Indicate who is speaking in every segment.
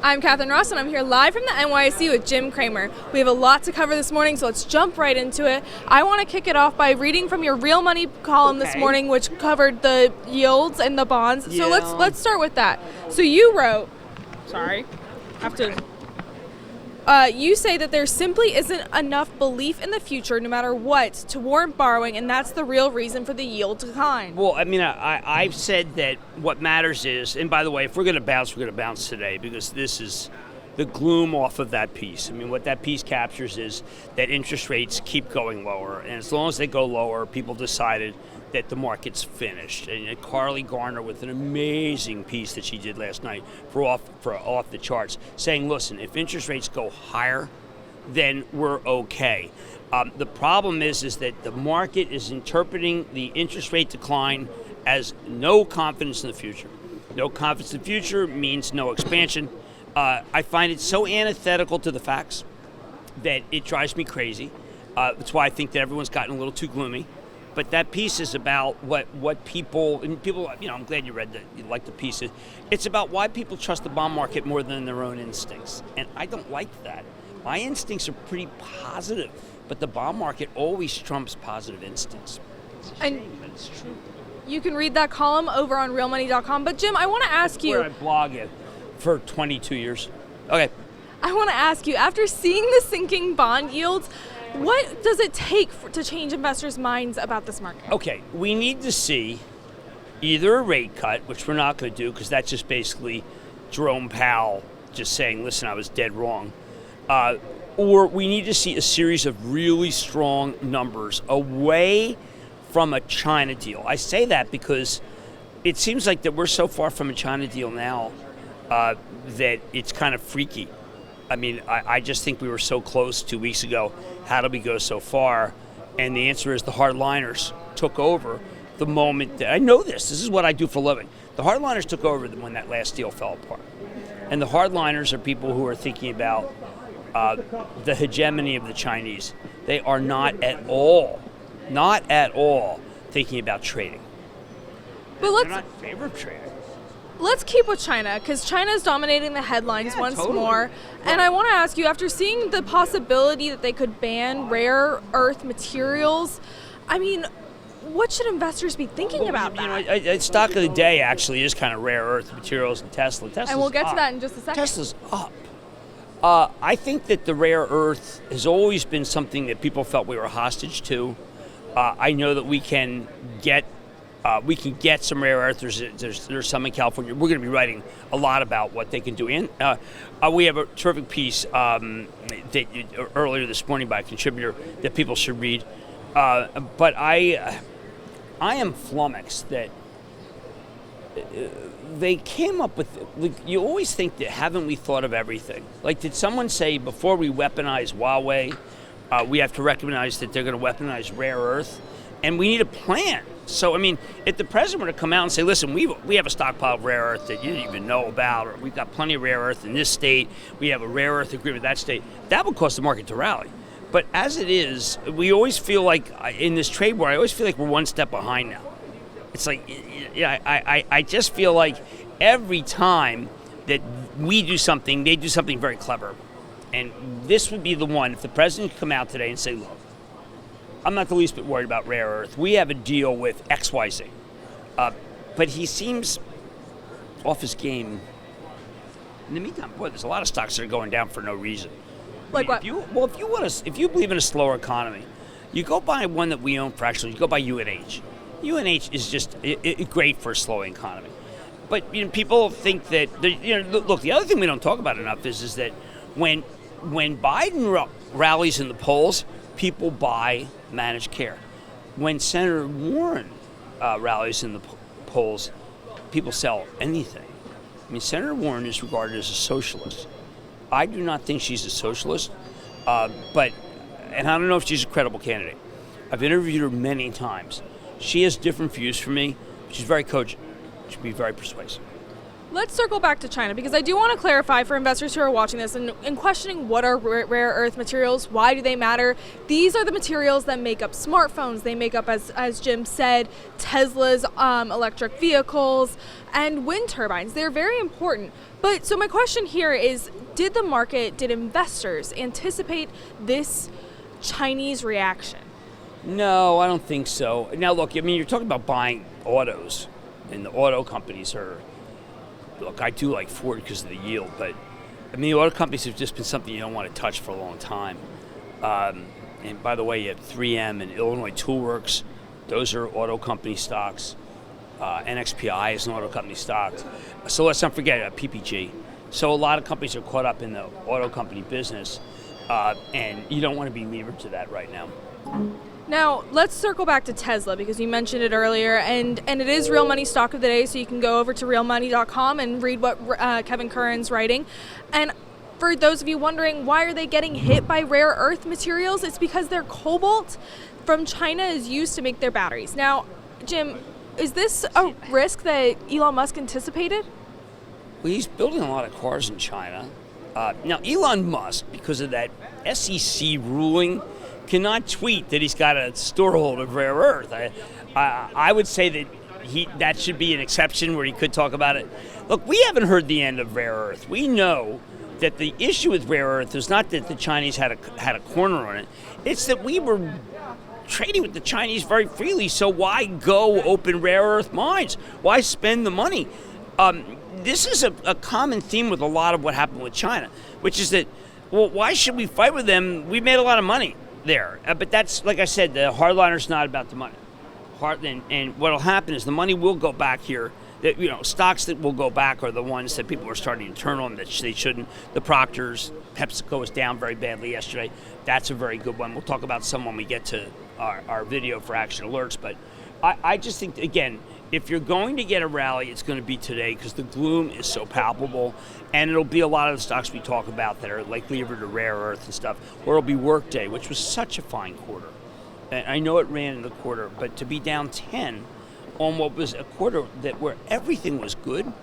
Speaker 1: I'm Catherine Ross, and I'm here live from the NYSE with Jim Cramer. We have a lot to cover this morning, so let's jump right into it. I want to kick it off by reading from your Real Money column this morning, which covered the yields and the bonds.
Speaker 2: Yeah.
Speaker 1: So let's start with that. So you wrote, you say that there simply isn't enough belief in the future, no matter what, to warrant borrowing, and that's the real reason for the yield decline.
Speaker 2: Well, I mean, I've said that what matters is, and by the way, if we're going to bounce today, because this is the gloom off of that piece. I mean, what that piece captures is that interest rates keep going lower, and as long as they go lower, people decided that the market's finished. And Carly Garner with an amazing piece that she did last night for off the charts, saying, listen, if interest rates go higher, then we're okay. The problem is that the market is interpreting the interest rate decline as no confidence in the future. No confidence in the future means no expansion. I find it so antithetical to the facts that it drives me crazy. That's why I think that everyone's gotten a little too gloomy. But that piece is about what people, I'm glad you read that, you like the piece. It's about why people trust the bond market more than their own instincts. And I don't like that. My instincts are pretty positive, but the bond market always trumps positive instincts.
Speaker 1: And it's true. You can read that column over on realmoney.com. But Jim, I want to ask you.
Speaker 2: Where I blog it for 22 years. Okay.
Speaker 1: I want to ask you, after seeing the sinking bond yields, what does it take to change investors' minds about this market?
Speaker 2: Okay, we need to see either a rate cut, which we're not going to do because that's just basically Jerome Powell just saying, listen, I was dead wrong. Or we need to see a series of really strong numbers away from a China deal. I say that because it seems like that we're so far from a China deal now that it's kind of freaky. I mean, I just think we were so close 2 weeks ago. How did we go so far? And the answer is the hardliners took over the moment that, I know this is what I do for a living. The hardliners took over when that last deal fell apart. And the hardliners are people who are thinking about the hegemony of the Chinese. They are not at all thinking about trading.
Speaker 1: But
Speaker 2: they're not in favor of trading.
Speaker 1: Let's keep with China, because China is dominating the headlines once
Speaker 2: totally.
Speaker 1: more.
Speaker 2: Right.
Speaker 1: And I want to ask you, after seeing the possibility that they could ban rare earth materials, I mean, what should investors be thinking about that?
Speaker 2: Stock of the day actually is kind of rare earth materials and Tesla.
Speaker 1: And we'll get to that in just a second.
Speaker 2: Tesla's up. I think that the rare earth has always been something that people felt we were hostage to. I know that we can get some rare earth. There's some in California. We're going to be writing a lot about what they can do. And we have a terrific piece earlier this morning by a contributor that people should read. But I am flummoxed that they came up with. You always think that haven't we thought of everything? Like, did someone say before we weaponize Huawei, we have to recognize that they're going to weaponize rare earth, and we need a plan. So, I mean, if the president were to come out and say, listen, we have a stockpile of rare earth that you didn't even know about, or we've got plenty of rare earth in this state, we have a rare earth agreement with that state, that would cause the market to rally. But as it is, we always feel like, in this trade war, I always feel like we're one step behind now. It's like, I just feel like every time that we do something, they do something very clever. And this would be the one, if the president could come out today and say, look, I'm not the least bit worried about rare earth. We have a deal with XYZ. But he seems off his game. In the meantime, boy, there's a lot of stocks that are going down for no reason.
Speaker 1: Like what?
Speaker 2: If you believe in a slower economy, you go buy one that we own fractionally. You go buy UNH. UNH is just great for a slowing economy. But people think that look. The other thing we don't talk about enough is that when Biden rallies in the polls, people buy managed care. When Senator Warren rallies in the polls, people sell anything. I mean, Senator Warren is regarded as a socialist. I do not think she's a socialist, and I don't know if she's a credible candidate. I've interviewed her many times. She has different views from me. She's very cogent. She can be very persuasive.
Speaker 1: Let's circle back to China because I do want to clarify for investors who are watching this and questioning what are rare earth materials, why do they matter? These are the materials that make up smartphones. They make up, as Jim said, Tesla's electric vehicles and wind turbines. They're very important. But so my question here is, did investors anticipate this Chinese reaction?
Speaker 2: No, I don't think so. Now, look, I mean, you're talking about buying autos, and the auto companies are. Look, I do like Ford because of the yield, but I mean, the auto companies have just been something you don't want to touch for a long time. And by the way, you have 3M and Illinois Toolworks; those are auto company stocks. NXPI is an auto company stock. So let's not forget PPG. So a lot of companies are caught up in the auto company business, and you don't want to be levered to that right now.
Speaker 1: Now, let's circle back to Tesla because you mentioned it earlier, and it is Real Money stock of the day, so you can go over to realmoney.com and read what Kevin Curran's writing. And for those of you wondering, why are they getting hit by rare earth materials? It's because their cobalt from China is used to make their batteries. Now, Jim, is this a risk that Elon Musk anticipated?
Speaker 2: Well, he's building a lot of cars in China. Now, Elon Musk, because of that SEC ruling, cannot tweet that he's got a storehold of rare earth. I would say that that should be an exception where he could talk about it. Look, we haven't heard the end of rare earth. We know that the issue with rare earth is not that the Chinese had a corner on it. It's that we were trading with the Chinese very freely, so why go open rare earth mines? Why spend the money? This is a common theme with a lot of what happened with China, which is that, well, why should we fight with them? We made a lot of money there. But that's, like I said, the hardliner's not about the money. And what will happen is the money will go back here. Stocks that will go back are the ones that people are starting to turn on that they shouldn't. The Proctors, PepsiCo was down very badly yesterday. That's a very good one. We'll talk about some when we get to our video for action alerts. But I just think, again, if you're going to get a rally, it's going to be today because the gloom is so palpable. And it'll be a lot of the stocks we talk about that are like levered to rare earth and stuff. Or it'll be Workday, which was such a fine quarter. And I know it ran in the quarter, but to be down 10 on what was a quarter where everything was good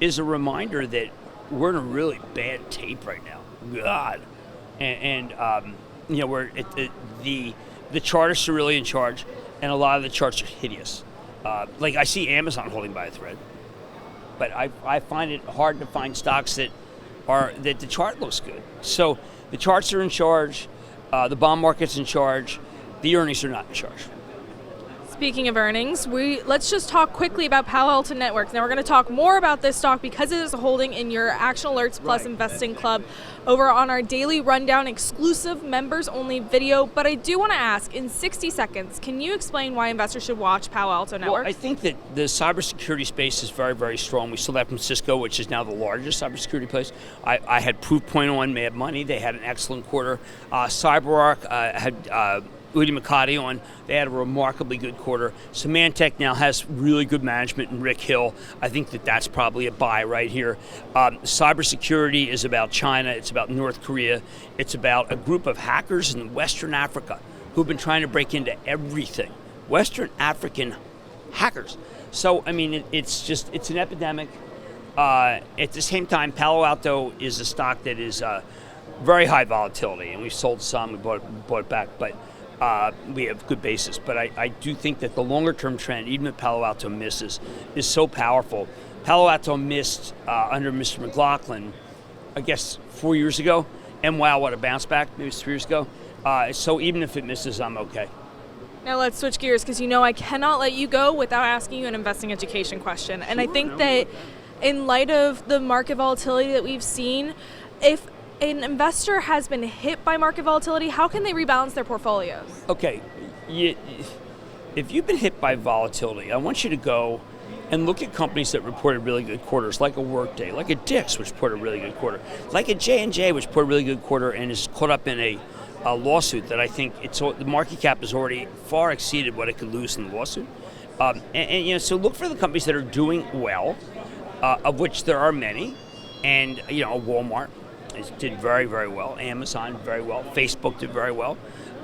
Speaker 2: is a reminder that we're in a really bad tape right now. God. Where the chartists are really in charge, and a lot of the charts are hideous. Like I see Amazon holding by a thread, but I find it hard to find stocks that the chart looks good. So the charts are in charge, the bond market's in charge, the earnings are not in charge.
Speaker 1: Speaking of earnings, let's just talk quickly about Palo Alto Networks. Now we're going to talk more about this stock because it is holding in your Action Alerts Plus Investing Club over on our daily rundown exclusive members only video. But I do want to ask, in 60 seconds, can you explain why investors should watch Palo Alto Networks?
Speaker 2: Well, I think that the cybersecurity space is very, very strong. We saw that from Cisco, which is now the largest cybersecurity place. I had Proofpoint on Mad Money. They had an excellent quarter. CyberArk had Udi Makati on. They had a remarkably good quarter. Symantec now has really good management in Rick Hill. I think that's probably a buy right here. Cybersecurity is about China. It's about North Korea. It's about a group of hackers in Western Africa who've been trying to break into everything. Western African hackers. So, I mean, it's an epidemic. At the same time, Palo Alto is a stock that is very high volatility, and we've sold some, we bought it back, but we have good basis. But I do think that the longer-term trend, even if Palo Alto misses, is so powerful. Palo Alto missed under Mr. McLaughlin, I guess, 4 years ago, and wow, what a bounce back, maybe 3 years ago. So even if it misses, I'm okay.
Speaker 1: Now let's switch gears because I cannot let you go without asking you an investing education question. And I think that in light of the market volatility that we've seen, if an investor has been hit by market volatility, how can they rebalance their portfolios?
Speaker 2: Okay, if you've been hit by volatility, I want you to go and look at companies that reported really good quarters, like a Workday, like a Dix, which reported a really good quarter, like a J&J, which reported a really good quarter and is caught up in a lawsuit that I think the market cap has already far exceeded what it could lose in the lawsuit. So look for the companies that are doing well, of which there are many, and Walmart did very, very well. Amazon very well. Facebook did very well.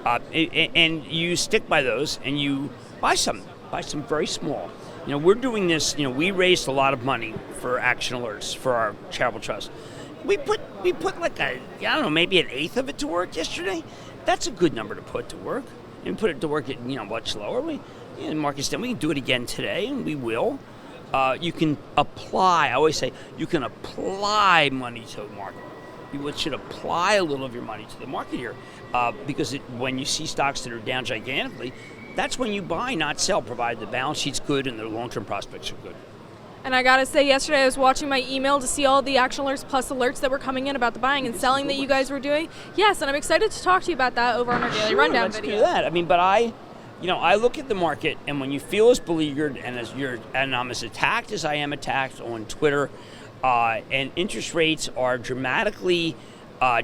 Speaker 2: And you stick by those and you buy some very small. we're doing this. We raised a lot of money for Action Alerts for our charitable trust. We put like maybe an eighth of it to work yesterday. That's a good number to put to work, and put it to work at much lower. Marcus, then we can do it again today, and we will. You can apply. I always say you can apply money to the market. You should apply a little of your money to the market here, because when you see stocks that are down gigantically, that's when you buy, not sell, provided the balance sheet's good and their long-term prospects are good.
Speaker 1: And I gotta say, yesterday I was watching my email to see all the Action Alerts Plus alerts that were coming in about the buying and selling that you guys were doing. Yes, and I'm excited to talk to you about that over on our Daily Rundown video.
Speaker 2: Let's do that. But I look at the market, and when you feel as beleaguered and I'm as attacked as I am attacked on Twitter, and interest rates are dramatically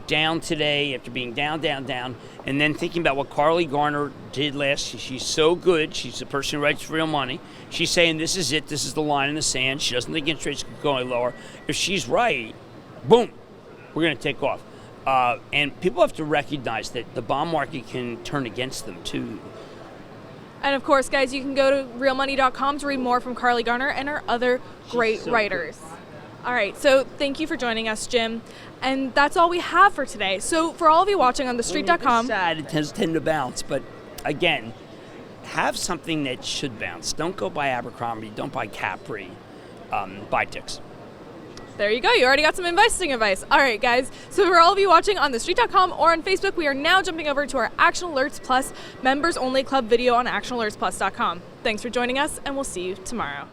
Speaker 2: down today after being down, and then thinking about what Carly Garner did last. She's so good. She's the person who writes real money. She's saying this is it. This is the line in the sand. She doesn't think interest rates could go any lower. If she's right, boom, we're going to take off. And people have to recognize that the bond market can turn against them too. And
Speaker 1: of course, guys, you can go to realmoney.com to read more from Carly Garner and her other great writers. Good. All right, so thank you for joining us, Jim. And that's all we have for today. So for all of you watching on TheStreet.com.
Speaker 2: It's sad, it tends to bounce, but again, have something that should bounce. Don't go buy Abercrombie, don't buy Capri, buy Dick's.
Speaker 1: There you go. You already got some investing advice. All right, guys. So for all of you watching on TheStreet.com or on Facebook, we are now jumping over to our Action Alerts Plus members-only club video on ActionAlertsPlus.com. Thanks for joining us, and we'll see you tomorrow.